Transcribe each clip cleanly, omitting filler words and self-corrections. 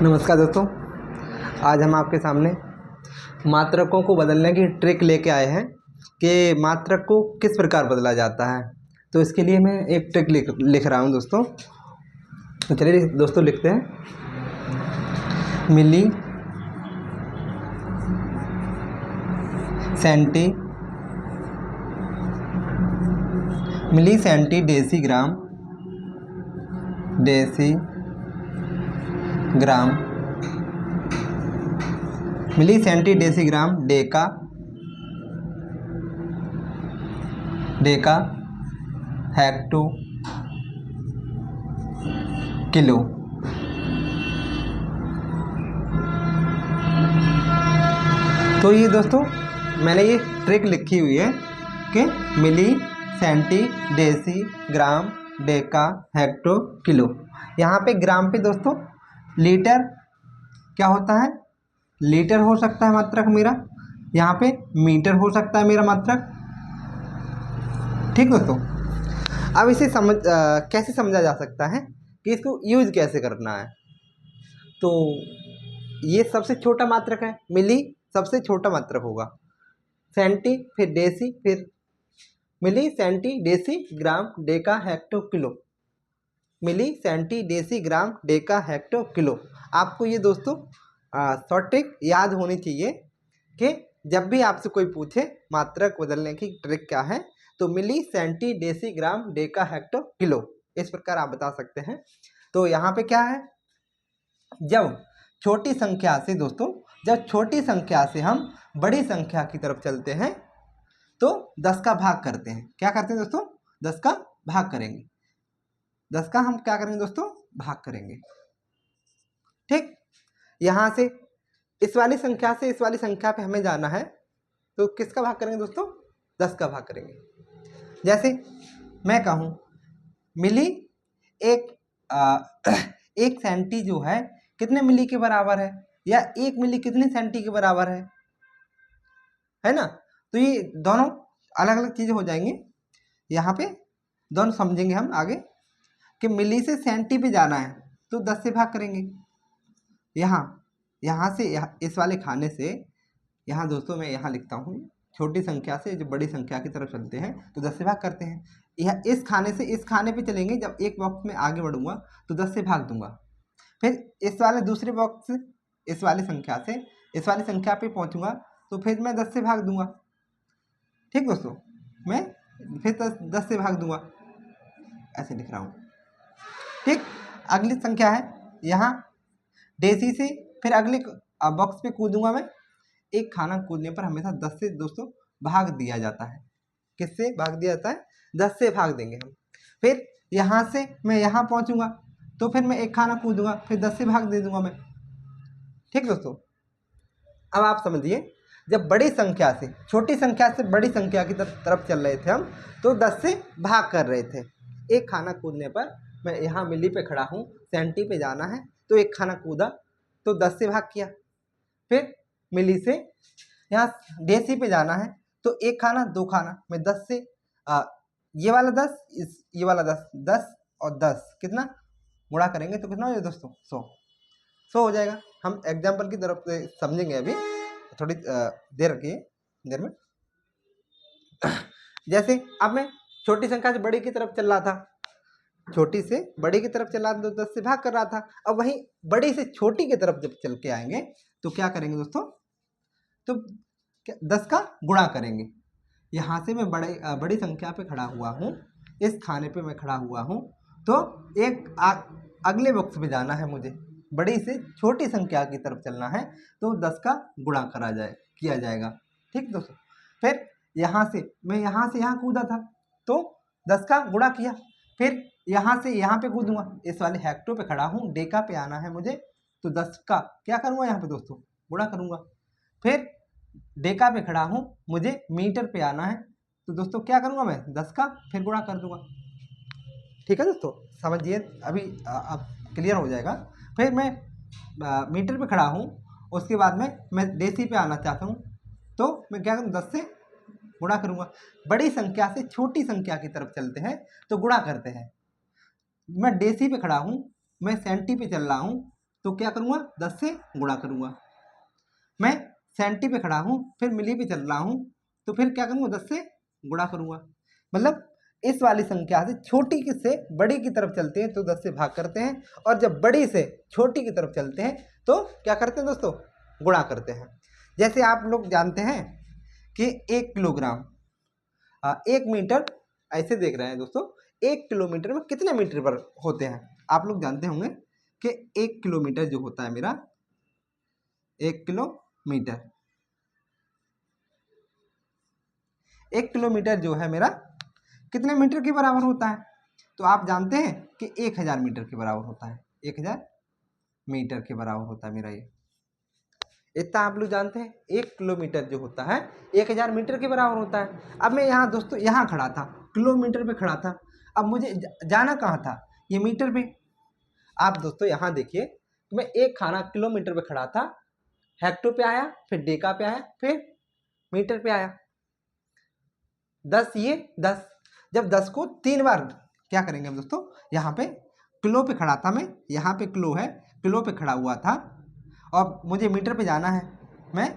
नमस्कार दोस्तों, आज हम आपके सामने मात्रकों को बदलने की ट्रिक लेके आए हैं कि मात्रक को किस प्रकार बदला जाता है। तो इसके लिए मैं एक ट्रिक लिख रहा हूं दोस्तों। तो चलिए दोस्तों लिखते हैं। Milli centi decigram milli centi decigram deca hecto kilo. तो ये दोस्तों मैंने ये ट्रिक लिखी हुई है कि milli centi decigram deca hecto kilo. यहाँ पे ग्राम पे दोस्तों लीटर क्या होता है, लीटर हो सकता है मात्रक मेरा, यहाँ पे मीटर हो सकता है मेरा मात्रक। ठीक दोस्तों, अब इसे कैसे समझा जा सकता है कि इसको यूज कैसे करना है। तो ये सबसे छोटा मात्रक है, मिली सबसे छोटा मात्रक होगा, सेंटी फिर डेसी फिर मिली सेंटी डेसी ग्राम डेका हेक्टो किलो। मिली सेंटी डेसी ग्राम डेका हेक्टो किलो। आपको ये दोस्तों शॉर्ट ट्रिक याद होनी चाहिए कि जब भी आपसे कोई पूछे मात्रक बदलने की ट्रिक क्या है तो मिली सेंटी डेसी ग्राम डेका हेक्टो किलो, इस प्रकार आप बता सकते हैं। तो यहाँ पे क्या है, जब छोटी संख्या से दोस्तों, जब छोटी संख्या से हम बड़ी संख्या की तरफ चलते हैं तो 10 का भाग करते हैं। क्या करते हैं दोस्तों, 10 का भाग करेंगे। 10 का हम क्या करेंगे दोस्तों, भाग करेंगे। ठीक, यहां से इस वाली संख्या से इस वाली संख्या पे हमें जाना है तो किसका भाग करेंगे दोस्तों, 10 का भाग करेंगे। जैसे मैं कहूं मिली एक सेंटी जो है कितने मिली के बराबर है, या 1 मिली कितने सेंटी के बराबर है ना। तो ये दोनों अलग अलग चीजें हो जाएंगी। यहाँ पे दोनों समझेंगे हम आगे कि मिली से सेंटी पे जाना है तो 10 से भाग करेंगे। यहाँ से इस वाले खाने से यहाँ दोस्तों मैं यहाँ लिखता हूँ, छोटी संख्या से जो बड़ी संख्या की तरफ चलते हैं तो 10 से भाग करते हैं। यह इस खाने से इस खाने पे चलेंगे, जब एक बॉक्स में आगे बढ़ूंगा तो 10 से भाग दूंगा। फिर इस वाले दूसरे बॉक्स से इस वाली संख्या से इस वाली संख्या पे पहुंचूंगा तो फिर मैं 10 से भाग दूंगा। ठीक दोस्तों, मैं फिर 10 से भाग दूंगा, ऐसे लिख रहा हूँ। ठीक, अगली संख्या है यहाँ डेसी से फिर अगले बॉक्स पे कूदूंगा मैं। एक खाना कूदने पर हमेशा 10 से दोस्तों भाग दिया जाता है। किससे भाग दिया जाता है, 10 से भाग देंगे हम। फिर यहाँ से मैं यहाँ पहुँचूंगा तो फिर मैं एक खाना कूदूंगा, फिर 10 से भाग दे दूंगा मैं। ठीक दोस्तों, अब आप समझिए, जब बड़ी संख्या से छोटी संख्या से बड़ी संख्या की तरफ चल रहे थे हम तो 10 से भाग कर रहे थे। एक खाना कूदने पर मैं यहाँ मिली पे खड़ा हूँ, सेंटी पे जाना है तो एक खाना कूदा तो 10 से भाग किया। फिर मिली से यहाँ डेसी पे जाना है तो एक खाना दो खाना, मैं 10 से ये वाला 10 ये वाला 10, 10 और 10 कितना गुणा करेंगे तो कितना हो जाएगा दोस्तों, 100 हो जाएगा। हम एग्जाम्पल की तरफ से समझेंगे अभी, थोड़ी देर रखिए, देर में। जैसे अब मैं छोटी संख्या से बड़ी की तरफ चल रहा था, छोटी से बड़ी की तरफ चला तो 10 से भाग कर रहा था। अब वहीं बड़ी से छोटी की तरफ जब चल के आएंगे तो क्या करेंगे दोस्तों, तो 10 का गुणा करेंगे। यहाँ से मैं बड़ी संख्या पे खड़ा हुआ हूँ, इस खाने पे मैं खड़ा हुआ हूँ तो एक अगले बॉक्स में जाना है मुझे, बड़ी से छोटी संख्या की तरफ चलना है तो 10 का गुणा किया जाएगा। ठीक दोस्तों, फिर यहाँ से मैं यहाँ से यहाँ कूदा था तो 10 का गुणा किया। फिर यहाँ से यहाँ पे कूदूंगा, इस वाले हेक्टो पे खड़ा हूँ, डेका पे आना है मुझे तो 10 का क्या करूँगा यहाँ पे दोस्तों, गुणा करूँगा। फिर डेका पे खड़ा हूँ, मुझे मीटर पे आना है तो दोस्तों क्या करूँगा, मैं 10 का फिर गुणा कर दूंगा। ठीक है दोस्तों, समझिए अभी अब क्लियर हो जाएगा। फिर मैं मीटर पे खड़ा हूँ, उसके बाद में मैं डेसी पे आना चाहता हूँ तो मैं क्या करूँ, 10 से गुणा करूँगा। बड़ी संख्या से छोटी संख्या की तरफ चलते हैं तो गुणा करते हैं। मैं डेसी पे खड़ा हूँ, मैं सेंटी पे चल रहा हूँ तो क्या करूँगा, 10 से गुणा करूँगा। मैं सेंटी पे खड़ा हूँ, फिर मिली पे चल रहा हूँ, तो फिर क्या करूँगा, 10 से गुणा करूँगा। मतलब इस वाली संख्या से छोटी की से बड़ी की तरफ चलते हैं तो 10 से भाग करते हैं, और जब बड़ी से छोटी की तरफ चलते हैं तो क्या करते हैं दोस्तों, गुणा करते हैं। जैसे आप लोग जानते हैं कि 1 किलोग्राम 1 मीटर, ऐसे देख रहे हैं दोस्तों, 1 किलोमीटर में कितने मीटर पर होते हैं। आप लोग जानते होंगे कि 1 किलोमीटर जो होता है मेरा, 1 किलोमीटर, 1 किलोमीटर जो है मेरा कितने मीटर के बराबर होता है। तो आप जानते हैं कि 1000 मीटर के बराबर होता है, 1000 मीटर के बराबर होता है मेरा ये। इतना आप लोग जानते हैं, 1 किलोमीटर जो होता है 1000 मीटर के बराबर होता है। अब मैं यहाँ दोस्तों यहाँ खड़ा था, किलोमीटर पे खड़ा था, अब मुझे जाना कहाँ था, ये मीटर पे। आप दोस्तों यहाँ देखिए, तो मैं एक खाना किलोमीटर पे खड़ा था, हेक्टो पे आया, फिर डेका पे आया, फिर मीटर पे आया। 10 ये 10, जब 10 को 3 बार क्या करेंगे हम दोस्तों, यहाँ पे किलो पे खड़ा था मैं, यहाँ पे किलो है, किलो पे खड़ा हुआ था और मुझे मीटर पे जाना है। मैं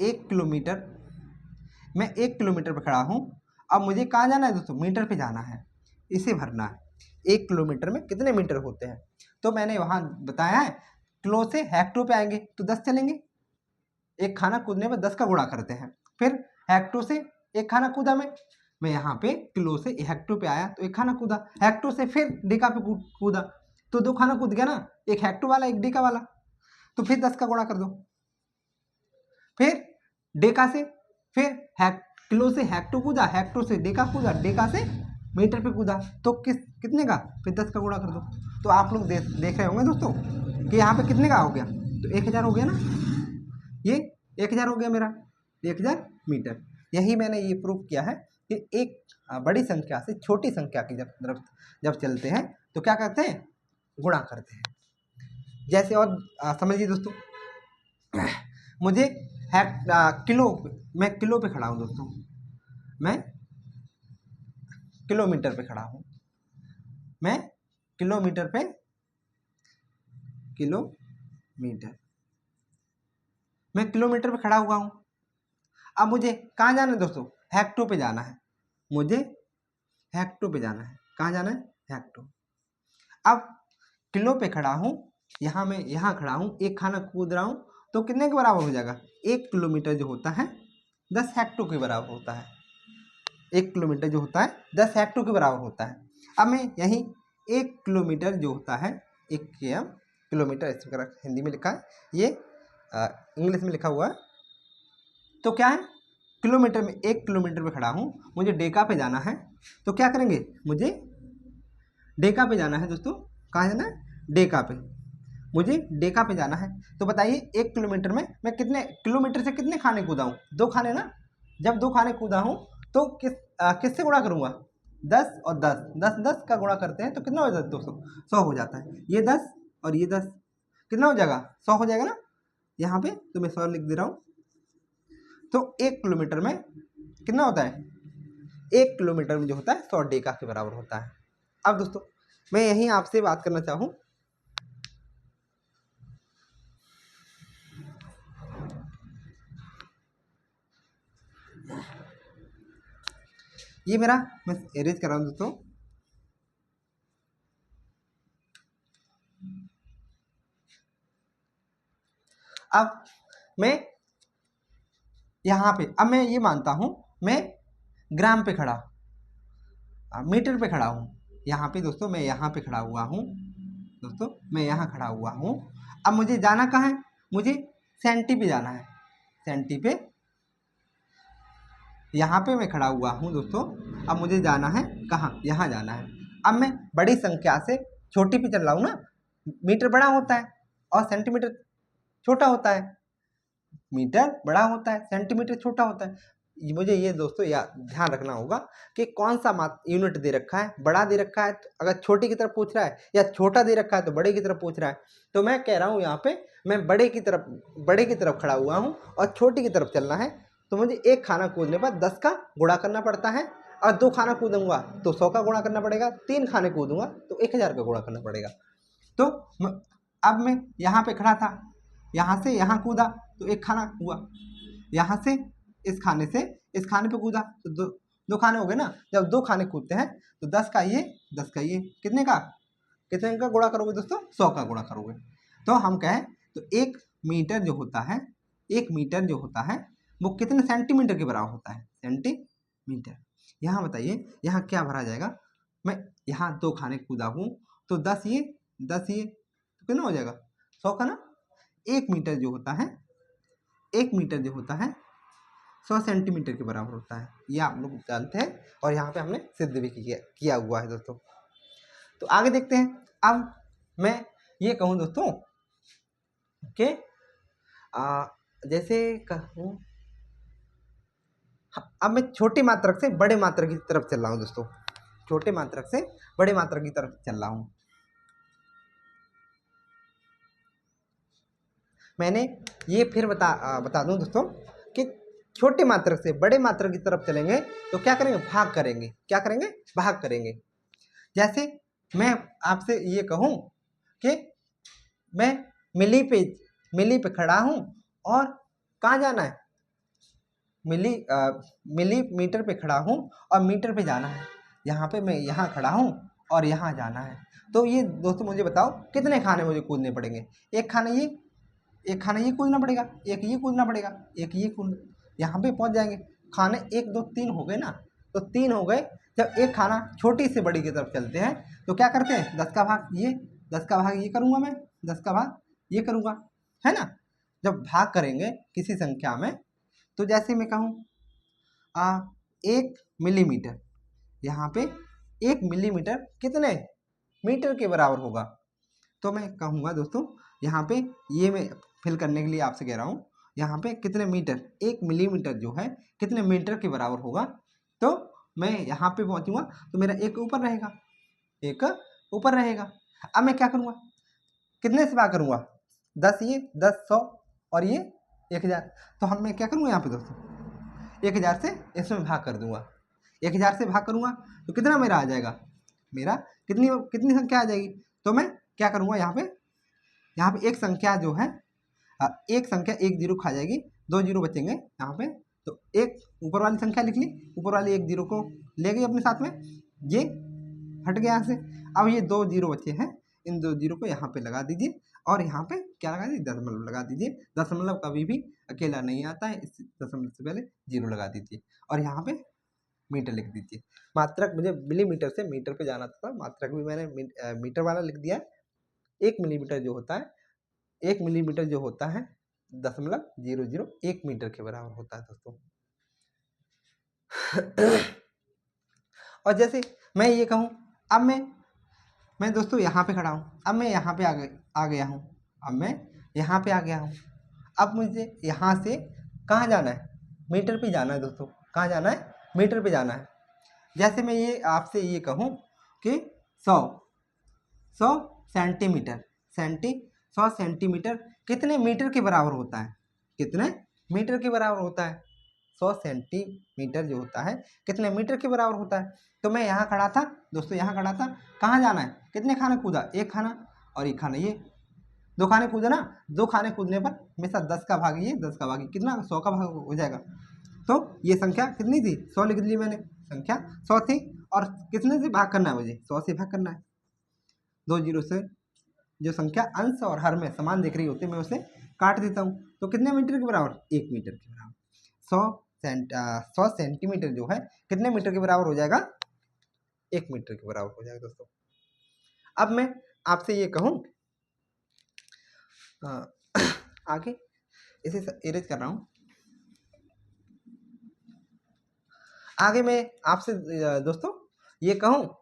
1 किलोमीटर, मैं 1 किलोमीटर पे खड़ा हूँ, अब मुझे कहाँ जाना है दोस्तों, मीटर पे जाना है, इसे भरना है। 1 किलोमीटर में कितने मीटर होते हैं, तो मैंने वहाँ बताया है, किलो से हेक्टो पे आएंगे तो 10 चलेंगे, एक खाना कूदने पर 10 का गुणा करते हैं। फिर हेक्टो से एक खाना कूदा मैं यहाँ पे किलो से हेक्टो पे आया तो एक खाना कूदा, हेक्टो से फिर डेका पे कूदा, तो 2 खाना कूद गया ना, एक हेक्टो वाला एक डेका वाला, तो फिर 10 का गुणा कर दो। फिर डेका से फिर किलो से हेक्टो कूदा, हेक्टो से डेका कूदा, डेका से मीटर पे कूदा, तो कितने का, फिर 10 का गुणा कर दो। तो आप लोग देख रहे होंगे दोस्तों कि यहाँ पे कितने का हो गया, तो 1000 हो गया ना, ये 1000 हो गया मेरा, 1000 मीटर। यही मैंने ये प्रूव किया है कि एक बड़ी संख्या से छोटी संख्या की जब चलते हैं तो क्या करते हैं, गुणा करते हैं। जैसे और समझिए दोस्तों, मुझे किलो, मैं किलो पे खड़ा हूँ दोस्तों, मैं किलोमीटर पे खड़ा हूँ, मैं किलोमीटर पे, किलोमीटर, मैं किलोमीटर पे खड़ा हुआ हूँ। अब मुझे कहाँ जाना है दोस्तों, हेक्टो पे जाना है, मुझे हेक्टो पे जाना है, कहाँ जाना है, हेक्टो। अब किलो पे खड़ा हूँ, यहाँ मैं यहाँ खड़ा हूँ, एक खाना कूद रहा हूँ, तो कितने के बराबर हो जाएगा, 1 किलोमीटर जो होता है 10 हेक्टो के बराबर होता है। 1 किलोमीटर जो होता है 10 हेक्टो के बराबर होता है। अब मैं यहीं 1 किलोमीटर जो होता है, 1 किलोमीटर इस प्रकार हिंदी में लिखा है, ये इंग्लिश में लिखा हुआ है, तो क्या है, किलोमीटर में 1 किलोमीटर पे खड़ा हूँ, मुझे डेका पे जाना है, तो क्या करेंगे, मुझे डेका पे जाना है दोस्तों, कहाँ जाना है, डेका पे, मुझे डेका पे जाना है। तो बताइए 1 किलोमीटर में मैं कितने किलोमीटर से कितने खाने कूदा हूँ, 2 खाने ना, जब 2 खाने कूदा हूँ तो किससे गुणा करूँगा, 10 और 10, 10 10 का गुणा करते हैं तो कितना हो जाता है दोस्तों, 100 हो जाता है। ये 10 और ये 10 कितना हो जाएगा, 100 हो जाएगा ना, यहाँ पे तो मैं 100 लिख दे रहा हूँ। तो 1 किलोमीटर में कितना होता है, 1 किलोमीटर में जो होता है 100 डेका के बराबर होता है। अब दोस्तों मैं यहीं आपसे बात करना चाहूँ, ये मेरा मैं एरेज कर रहा हूँ दोस्तों, अब मैं यहाँ पे, अब मैं ये मानता हूँ मैं ग्राम पे खड़ा, मीटर पे खड़ा हूँ, यहाँ पे दोस्तों मैं यहाँ पे खड़ा हुआ हूँ दोस्तों, मैं यहाँ खड़ा हुआ हूँ। अब मुझे जाना कहाँ है, मुझे सेंटी पे जाना है, सेंटी पे, यहाँ पे मैं खड़ा हुआ हूँ दोस्तों। अब मुझे जाना है कहाँ, यहाँ जाना है। अब मैं बड़ी संख्या से छोटी पे चल रहा हूँ ना, मीटर बड़ा होता है और सेंटीमीटर छोटा होता है, मीटर बड़ा होता है सेंटीमीटर छोटा होता है। मुझे ये दोस्तों ध्यान रखना होगा कि कौन सा यूनिट दे रखा है, बड़ा दे रखा है तो अगर छोटी की तरफ पूछ रहा है, या छोटा दे रखा है तो बड़े की तरफ पूछ रहा है। तो मैं कह रहा हूँ यहाँ पे मैं बड़े की तरफ खड़ा हुआ हूँ और छोटी की तरफ चलना है, तो मुझे एक खाना कूदने पर 10 का गुणा करना पड़ता है, और 2 खाना कूदूंगा तो 100 का गुणा करना पड़ेगा, 3 खाने कूदूंगा तो 1000 का गुणा करना पड़ेगा। तो अब मैं यहाँ पे खड़ा था, यहाँ से यहाँ कूदा तो एक खाना हुआ, यहाँ से इस खाने पे कूदा तो दो खाने हो गए ना। जब दो खाने कूदते हैं तो 10 का ये 10 का ये कितने का गुणा करोगे दोस्तों? 100 का गुणा करोगे। तो हम कहें तो 1 मीटर जो होता है, 1 मीटर जो होता है वो कितने सेंटीमीटर के बराबर होता है? सेंटीमीटर। यहाँ बताइए यहाँ क्या भरा जाएगा? मैं यहाँ 2 खाने कूदा हूँ तो 10 ये तो कितना हो जाएगा? 100 का ना। 1 मीटर जो होता है 100 सेंटीमीटर के बराबर होता है, ये आप लोग जानते हैं और यहाँ पे हमने सिद्ध भी किया हुआ है दोस्तों। तो आगे देखते हैं। अब मैं ये कहूँ दोस्तों कि जैसे कहूँ, अब मैं छोटी मात्रक से बड़े मात्रक की तरफ चल रहा हूँ दोस्तों, छोटे मात्रक से बड़े मात्रक की तरफ चल रहा हूँ। मैंने ये फिर बता दूं दोस्तों कि छोटे मात्रक से बड़े मात्रक की तरफ चलेंगे तो क्या करेंगे? भाग करेंगे। क्या करेंगे? भाग करेंगे। जैसे मैं आपसे ये कहूँ कि मैं मिली पे खड़ा हूँ और कहाँ जाना है? मिलीमीटर पे खड़ा हूँ और मीटर पे जाना है। यहाँ पे मैं यहाँ खड़ा हूँ और यहाँ जाना है। तो ये दोस्तों मुझे बताओ कितने खाने मुझे कूदने पड़ेंगे? एक खाना ये कूदना पड़ेगा, एक ये कूदना पड़ेगा, एक ये कूद, यहाँ पे पहुँच जाएंगे। खाने 1 2 3 हो गए ना, तो 3 हो गए। जब एक खाना छोटी से बड़ी की तरफ चलते हैं तो क्या करते हैं? 10 का भाग ये करूँगा मैं, 10 का भाग ये करूँगा, है ना। जब भाग करेंगे किसी संख्या में तो जैसे मैं कहूँ 1 मिलीमीटर, यहाँ पे 1 मिलीमीटर कितने मीटर के बराबर होगा? तो मैं कहूँगा दोस्तों यहाँ पे ये मैं फिल करने के लिए आपसे कह रहा हूँ, यहाँ पे कितने मीटर, 1 मिलीमीटर जो है कितने मीटर के बराबर होगा? तो मैं यहाँ पे पहुँचूँगा तो मेरा एक ऊपर रहेगा। अब मैं क्या करूँगा? कितने से भाग करूँगा? 10 ये 10 100 और ये 1000। तो मैं क्या करूँगा यहाँ पे दोस्तों? 1000 से इसमें भाग कर दूंगा। 1000 से भाग करूँगा तो कितना मेरा आ जाएगा? मेरा कितनी संख्या आ जाएगी? तो मैं क्या करूँगा यहाँ पे एक संख्या जो है, एक संख्या 1 जीरो खा जाएगी, 2 जीरो बचेंगे यहाँ पे। तो एक ऊपर वाली संख्या लिख ली, ऊपर वाली 1 जीरो को ले गई अपने साथ में, ये हट गया यहाँ से। अब ये 2 जीरो बचे हैं, इन 2 जीरो को यहाँ पे लगा दीजिए और यहाँ पे क्या लगा दीजिए? दशमलव लगा दीजिए। दशमलव कभी भी अकेला नहीं आता है, इस दशमलव से पहले जीरो लगा दीजिए और यहाँ पे मीटर लिख दीजिए। मात्रक मुझे मिलीमीटर से मीटर पे जाना था, मात्रक भी मैंने मीटर वाला लिख दिया है। 1 मिलीमीटर जो होता है 0.001 मीटर के बराबर होता है दोस्तों। और जैसे मैं ये कहूँ, अब मैं दोस्तों यहाँ पे खड़ा हूँ, अब मैं यहाँ पे आ गया हूँ। अब मुझे यहाँ से कहाँ जाना है? मीटर पे जाना है दोस्तों। कहाँ जाना है? मीटर पे जाना है। जैसे मैं ये आपसे ये कहूँ कि 100 सेंटीमीटर कितने मीटर के बराबर होता है? कितने मीटर के बराबर होता है? 100 सेंटीमीटर जो होता है कितने मीटर के बराबर होता है? तो मैं यहाँ खड़ा था दोस्तों, कहाँ जाना है? कितने खाने कूदा? एक खाना और एक खाना ये, 2 खाने कूदा ना। 2 खाने कूदने पर हमेशा 10 का भाग ये, 10 का भाग कितना? 100 का भाग हो जाएगा। तो ये संख्या कितनी थी? 100 लिख ली मैंने, संख्या 100 थी। और कितने से भाग करना है मुझे? 100 से भाग करना है। 2 जीरो से जो संख्या अंश और हर में समान दिख रही होती है मैं उसे काट देता हूँ। तो कितने मीटर के बराबर? 1 मीटर के बराबर। 100 सेंटीमीटर जो है कितने मीटर के बराबर हो जाएगा? 1 मीटर के बराबर हो जाएगा दोस्तों। अब मैं आपसे ये कहूँ, आगे इसे इरेज कर रहा हूँ। आगे मैं आपसे दोस्तों ये कहूँ,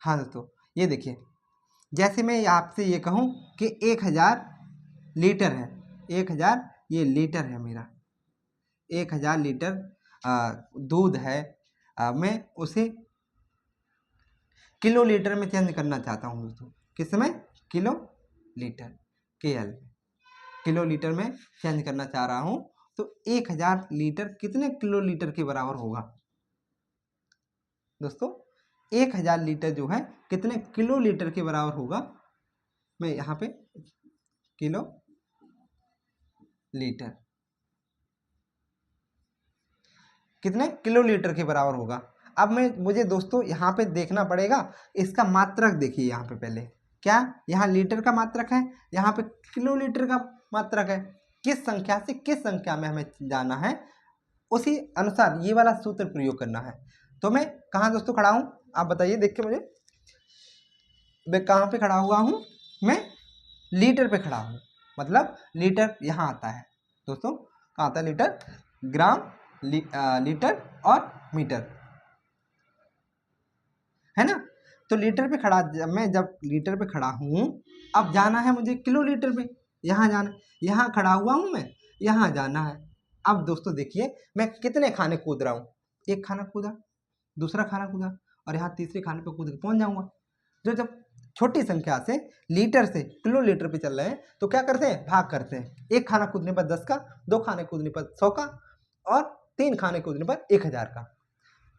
हाँ दोस्तों ये देखिए, जैसे मैं आपसे ये कहूँ कि 1000 लीटर है, 1000 ये लीटर है मेरा, 1000 लीटर दूध है। मैं उसे किलो लीटर में चेंज करना चाहता हूँ दोस्तों। किस में? Kilo litre KL kilo litre में चेंज करना चाह रहा हूँ, तो 1000 लीटर कितने किलो लीटर के बराबर होगा दोस्तों? 1000 लीटर जो है कितने किलो लीटर के बराबर होगा? मैं यहाँ पे किलो लीटर कितने किलो लीटर के बराबर होगा। अब मुझे दोस्तों यहाँ पे देखना पड़ेगा, इसका मात्रक देखिए यहाँ पे पहले, क्या यहाँ लीटर का मात्रक है, यहाँ पे किलो लीटर का मात्रक है। किस संख्या से किस संख्या में हमें जाना है, उसी अनुसार ये वाला सूत्र प्रयोग करना है। तो मैं कहाँ दोस्तों खड़ा हूँ, आप बताइए देख के मुझे। मैं कहाँ पे खड़ा हुआ हूँ? मैं लीटर पे खड़ा हूँ, मतलब लीटर यहाँ आता है दोस्तों, कहाँ आता है लीटर, ग्राम, लीटर और मीटर, है ना। तो लीटर पे खड़ा, मैं जब लीटर पे खड़ा हूँ, अब जाना है मुझे किलो लीटर पे, यहाँ जाना, यहाँ खड़ा हुआ हूँ मैं, यहाँ जाना है। अब दोस्तों देखिए मैं कितने खाने कूद रहा हूँ, एक खाना कूदा, दूसरा खाना कूदा, और यहाँ तीसरे खाने पे कूद के पहुँच जाऊँगा। जो जब छोटी संख्या से लीटर से किलो लीटर पे चल रहे हैं तो क्या करते हैं, भाग करते हैं। एक खाना कूदने पर 10 का, 2 खाने कूदने पर 100 का, और 3 खाने कूदने पर 1000 का।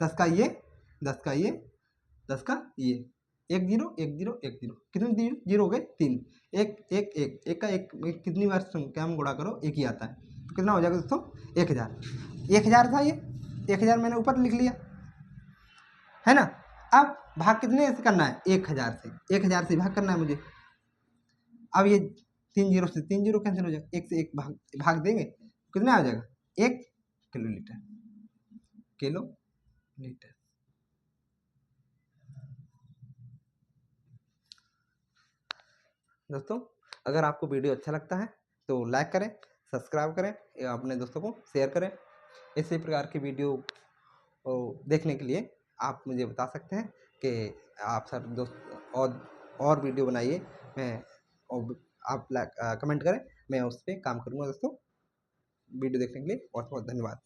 10 का ये, 10 का ये, 10 का ये, 1 0 1 0 1 0, कितने जीरो हो गए, 3, एक एक एक एक का एक कितनी बार संख्या में गुणा करो, एक ही आता है, तो कितना हो जाएगा दोस्तों, 1000। 1000 था ये, 1000 मैंने ऊपर लिख लिया, है ना। अब भाग कितने से करना है, 1000 से, 1000 से भाग करना है मुझे। अब ये 3 जीरो से 3 जीरो कैंसिल हो जाएगा, एक से एक भाग देंगे, कितना आ जाएगा, 1 किलो लीटर, किलो लीटर। दोस्तों अगर आपको वीडियो अच्छा लगता है तो लाइक करें, सब्सक्राइब करें, या अपने दोस्तों को शेयर करें। इसी प्रकार की वीडियो देखने के लिए आप मुझे बता सकते हैं कि आप सर दोस्त और वीडियो बनाइए, मैं आप कमेंट करें, मैं उस पर काम करूँगा। दोस्तों वीडियो देखने के लिए बहुत बहुत धन्यवाद।